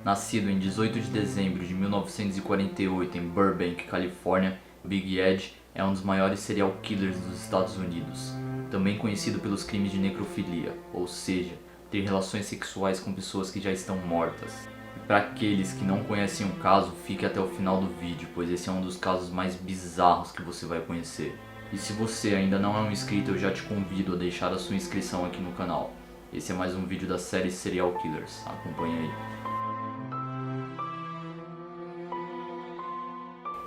Nascido em 18 de dezembro de 1948 em Burbank, Califórnia, Big Ed é um dos maiores serial killers dos Estados Unidos, também conhecido pelos crimes de necrofilia, ou seja, ter relações sexuais com pessoas que já estão mortas. E para aqueles que não conhecem o caso, fique até o final do vídeo, pois esse é um dos casos mais bizarros que você vai conhecer. E se você ainda não é um inscrito, eu já te convido a deixar a sua inscrição aqui no canal. Esse é mais um vídeo da série Serial Killers, acompanha aí.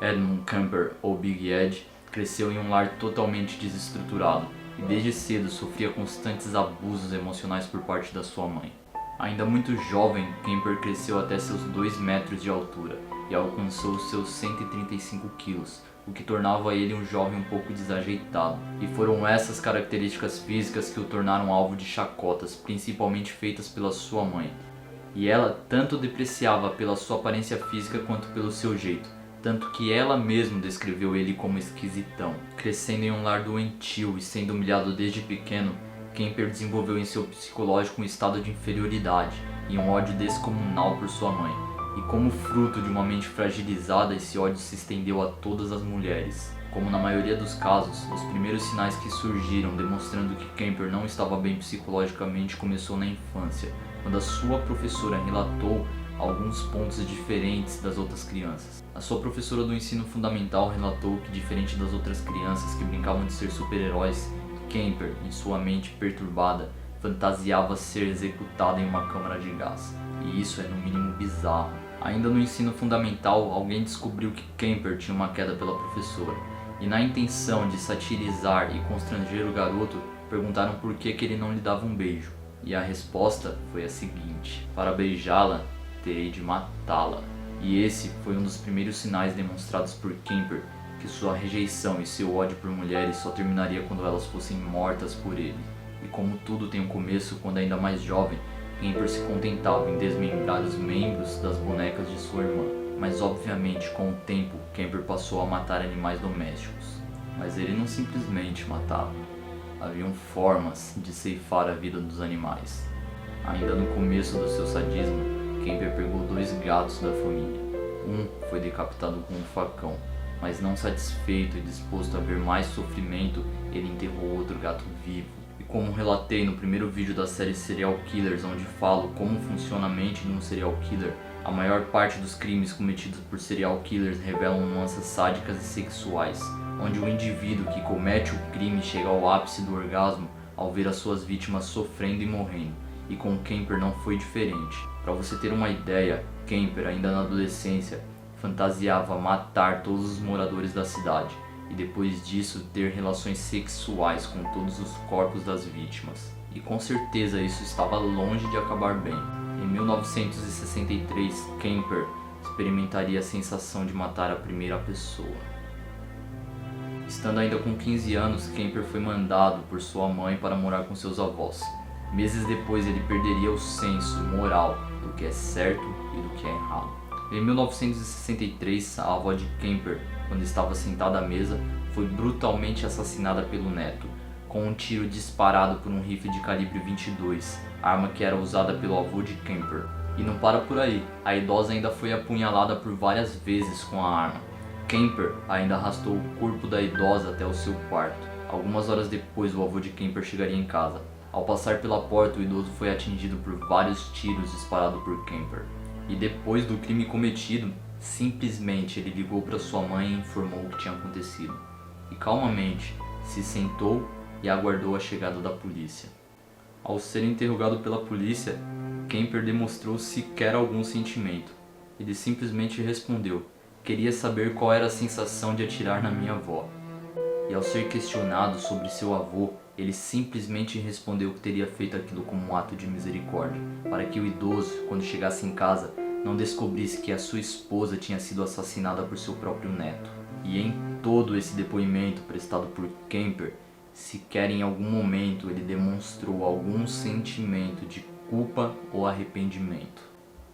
Edmund Kemper, ou Big Ed, cresceu em um lar totalmente desestruturado e desde cedo sofria constantes abusos emocionais por parte da sua mãe. Ainda muito jovem, Kemper cresceu até seus 2 metros de altura e alcançou seus 135 quilos, o que tornava ele um jovem um pouco desajeitado. E foram essas características físicas que o tornaram alvo de chacotas, principalmente feitas pela sua mãe. E ela tanto o depreciava pela sua aparência física quanto pelo seu jeito. Tanto que ela mesma descreveu ele como esquisitão. Crescendo em um lar doentio e sendo humilhado desde pequeno, Kemper desenvolveu em seu psicológico um estado de inferioridade e um ódio descomunal por sua mãe. E como fruto de uma mente fragilizada, esse ódio se estendeu a todas as mulheres. Como na maioria dos casos, os primeiros sinais que surgiram demonstrando que Kemper não estava bem psicologicamente começou na infância, quando a sua professora relatou alguns pontos diferentes das outras crianças. A sua professora do ensino fundamental relatou que, diferente das outras crianças que brincavam de ser super-heróis, Kemper, em sua mente perturbada, fantasiava ser executado em uma câmara de gás. E isso é no mínimo bizarro. Ainda no ensino fundamental, alguém descobriu que Kemper tinha uma queda pela professora. E na intenção de satirizar e constranger o garoto, perguntaram por que ele não lhe dava um beijo. E a resposta foi a seguinte: para beijá-la, terei de matá-la. E esse foi um dos primeiros sinais demonstrados por Kemper que sua rejeição e seu ódio por mulheres só terminaria quando elas fossem mortas por ele. E como tudo tem um começo, quando ainda mais jovem, Kemper se contentava em desmembrar os membros das bonecas de sua irmã. Mas obviamente, com o tempo, Kemper passou a matar animais domésticos. Mas ele não simplesmente matava. Haviam formas de ceifar a vida dos animais. Ainda no começo do seu sadismo, Kemper pegou 2 gatos da família. Um foi decapitado com um facão, mas não satisfeito e disposto a ver mais sofrimento, ele enterrou outro gato vivo. E como relatei no primeiro vídeo da série Serial Killers, onde falo como funciona a mente de um serial killer, a maior parte dos crimes cometidos por serial killers revelam nuances sádicas e sexuais, onde o indivíduo que comete o crime chega ao ápice do orgasmo ao ver as suas vítimas sofrendo e morrendo. E com Kemper não foi diferente. Para você ter uma ideia, Kemper, ainda na adolescência, fantasiava matar todos os moradores da cidade e depois disso ter relações sexuais com todos os corpos das vítimas. E com certeza isso estava longe de acabar bem. Em 1963, Kemper experimentaria a sensação de matar a primeira pessoa. Estando ainda com 15 anos, Kemper foi mandado por sua mãe para morar com seus avós. Meses depois ele perderia o senso moral do que é certo e do que é errado. Em 1963, a avó de Kemper, quando estava sentada à mesa, foi brutalmente assassinada pelo neto, com um tiro disparado por um rifle de calibre 22, arma que era usada pelo avô de Kemper. E não para por aí, a idosa ainda foi apunhalada por várias vezes com a arma. Kemper ainda arrastou o corpo da idosa até o seu quarto. Algumas horas depois, o avô de Kemper chegaria em casa. Ao passar pela porta, o idoso foi atingido por vários tiros disparados por Kemper. E depois do crime cometido, simplesmente ele ligou para sua mãe e informou o que tinha acontecido. E calmamente se sentou e aguardou a chegada da polícia. Ao ser interrogado pela polícia, Kemper demonstrou sequer algum sentimento. Ele simplesmente respondeu: queria saber qual era a sensação de atirar na minha avó. E ao ser questionado sobre seu avô, ele simplesmente respondeu que teria feito aquilo como um ato de misericórdia, para que o idoso, quando chegasse em casa, não descobrisse que a sua esposa tinha sido assassinada por seu próprio neto. E em todo esse depoimento prestado por Kemper, sequer em algum momento ele demonstrou algum sentimento de culpa ou arrependimento.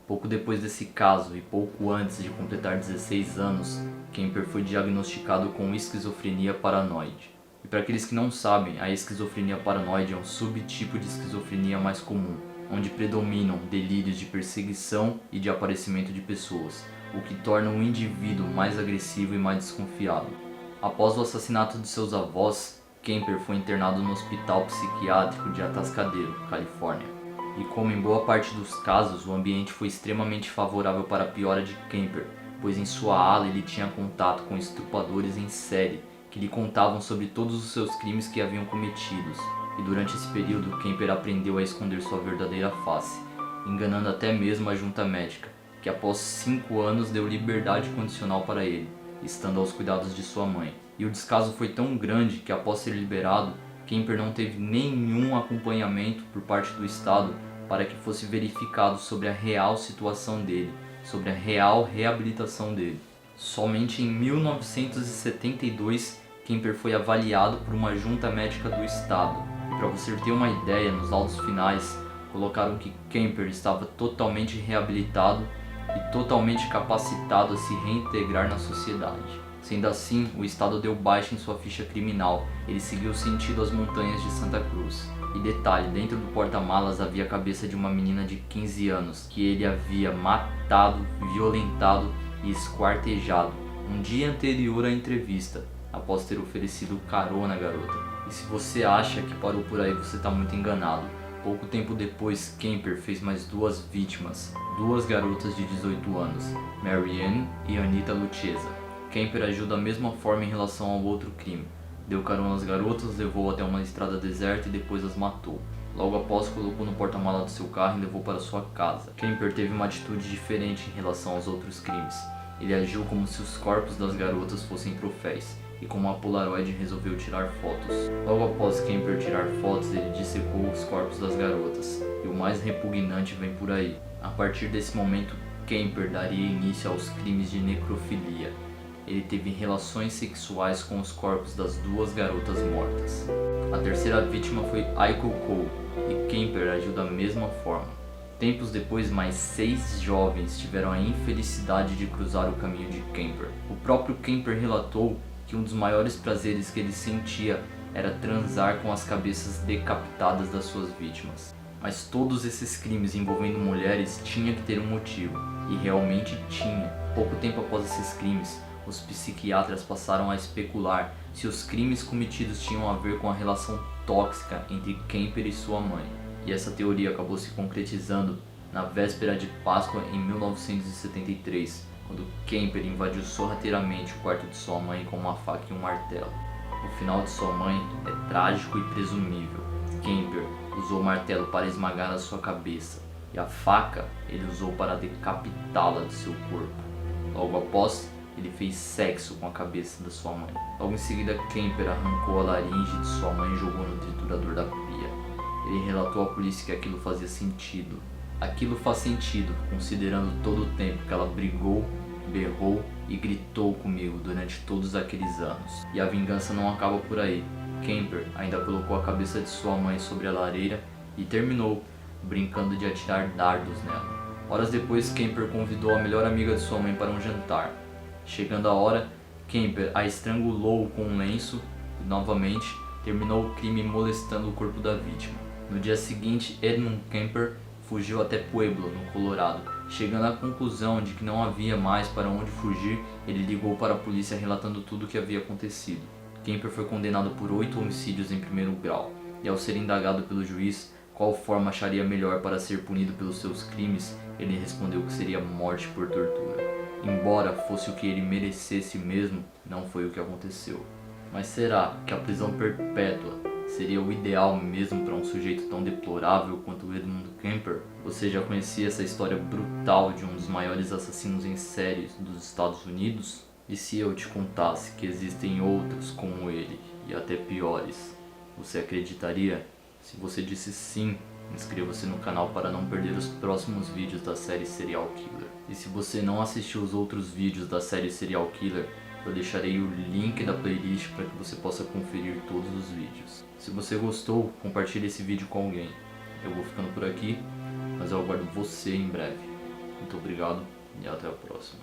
Pouco depois desse caso e pouco antes de completar 16 anos, Kemper foi diagnosticado com esquizofrenia paranoide. E para aqueles que não sabem, a esquizofrenia paranoide é um subtipo de esquizofrenia mais comum, onde predominam delírios de perseguição e de aparecimento de pessoas, o que torna o indivíduo mais agressivo e mais desconfiado. Após o assassinato de seus avós, Kemper foi internado no Hospital Psiquiátrico de Atascadero, Califórnia. E como em boa parte dos casos, o ambiente foi extremamente favorável para a piora de Kemper, pois em sua ala ele tinha contato com estupradores em série, que lhe contavam sobre todos os seus crimes que haviam cometidos. E durante esse período, Kemper aprendeu a esconder sua verdadeira face, enganando até mesmo a junta médica, que após 5 anos deu liberdade condicional para ele, estando aos cuidados de sua mãe. E o descaso foi tão grande que após ser liberado, Kemper não teve nenhum acompanhamento por parte do Estado para que fosse verificado sobre a real situação dele, sobre a real reabilitação dele. Somente em 1972, Kemper foi avaliado por uma junta médica do Estado. E para você ter uma ideia, nos laudos finais, colocaram que Kemper estava totalmente reabilitado e totalmente capacitado a se reintegrar na sociedade. Sendo assim, o Estado deu baixa em sua ficha criminal. Ele seguiu sentido às montanhas de Santa Cruz. E detalhe, dentro do porta-malas havia a cabeça de uma menina de 15 anos, que ele havia matado, violentado e esquartejado um dia anterior à entrevista, após ter oferecido carona à garota. E se você acha que parou por aí, você está muito enganado. Pouco tempo depois, Kemper fez mais 2 vítimas, 2 garotas de 18 anos, Mary Ann e Anita Lucchesa. Kemper agiu da mesma forma em relação ao outro crime. Deu carona às garotas, levou até uma estrada deserta e depois as matou. Logo após, colocou no porta-malas do seu carro e levou para sua casa. Kemper teve uma atitude diferente em relação aos outros crimes. Ele agiu como se os corpos das garotas fossem troféus, e com uma Polaroid resolveu tirar fotos. Logo após Kemper tirar fotos, ele dissecou os corpos das garotas. E o mais repugnante vem por aí. A partir desse momento, Kemper daria início aos crimes de necrofilia. Ele teve relações sexuais com os corpos das 2 garotas mortas. A terceira vítima foi Aiko Cole, e Kemper agiu da mesma forma. Tempos depois, mais 6 jovens tiveram a infelicidade de cruzar o caminho de Kemper. O próprio Kemper relatou que um dos maiores prazeres que ele sentia era transar com as cabeças decapitadas das suas vítimas. Mas todos esses crimes envolvendo mulheres tinha que ter um motivo, e realmente tinha. Pouco tempo após esses crimes, os psiquiatras passaram a especular se os crimes cometidos tinham a ver com a relação tóxica entre Kemper e sua mãe. E essa teoria acabou se concretizando na véspera de Páscoa em 1973, quando Kemper invadiu sorrateiramente o quarto de sua mãe com uma faca e um martelo. O final de sua mãe é trágico e presumível. Kemper usou o martelo para esmagar a sua cabeça, e a faca ele usou para decapitá-la de seu corpo. Logo após, ele fez sexo com a cabeça da sua mãe. Logo em seguida, Kemper arrancou a laringe de sua mãe e jogou no triturador da pia. Ele relatou à polícia que aquilo fazia sentido. Aquilo faz sentido, considerando todo o tempo que ela brigou, berrou e gritou comigo durante todos aqueles anos. E a vingança não acaba por aí. Kemper ainda colocou a cabeça de sua mãe sobre a lareira e terminou brincando de atirar dardos nela. Horas depois, Kemper convidou a melhor amiga de sua mãe para um jantar. Chegando a hora, Kemper a estrangulou com um lenço e, novamente, terminou o crime molestando o corpo da vítima. No dia seguinte, Edmund Kemper fugiu até Pueblo, no Colorado. Chegando à conclusão de que não havia mais para onde fugir, ele ligou para a polícia relatando tudo o que havia acontecido. Kemper foi condenado por 8 homicídios em primeiro grau, e ao ser indagado pelo juiz qual forma acharia melhor para ser punido pelos seus crimes, ele respondeu que seria morte por tortura. Embora fosse o que ele merecesse mesmo, não foi o que aconteceu. Mas será que a prisão perpétua seria o ideal mesmo para um sujeito tão deplorável quanto Edmund Kemper? Você já conhecia essa história brutal de um dos maiores assassinos em série dos Estados Unidos? E se eu te contasse que existem outros como ele, e até piores, você acreditaria? Se você disse sim, inscreva-se no canal para não perder os próximos vídeos da série Serial Killer. E se você não assistiu os outros vídeos da série Serial Killer, eu deixarei o link da playlist para que você possa conferir todos os vídeos. Se você gostou, compartilhe esse vídeo com alguém. Eu vou ficando por aqui, mas eu aguardo você em breve. Muito obrigado e até a próxima.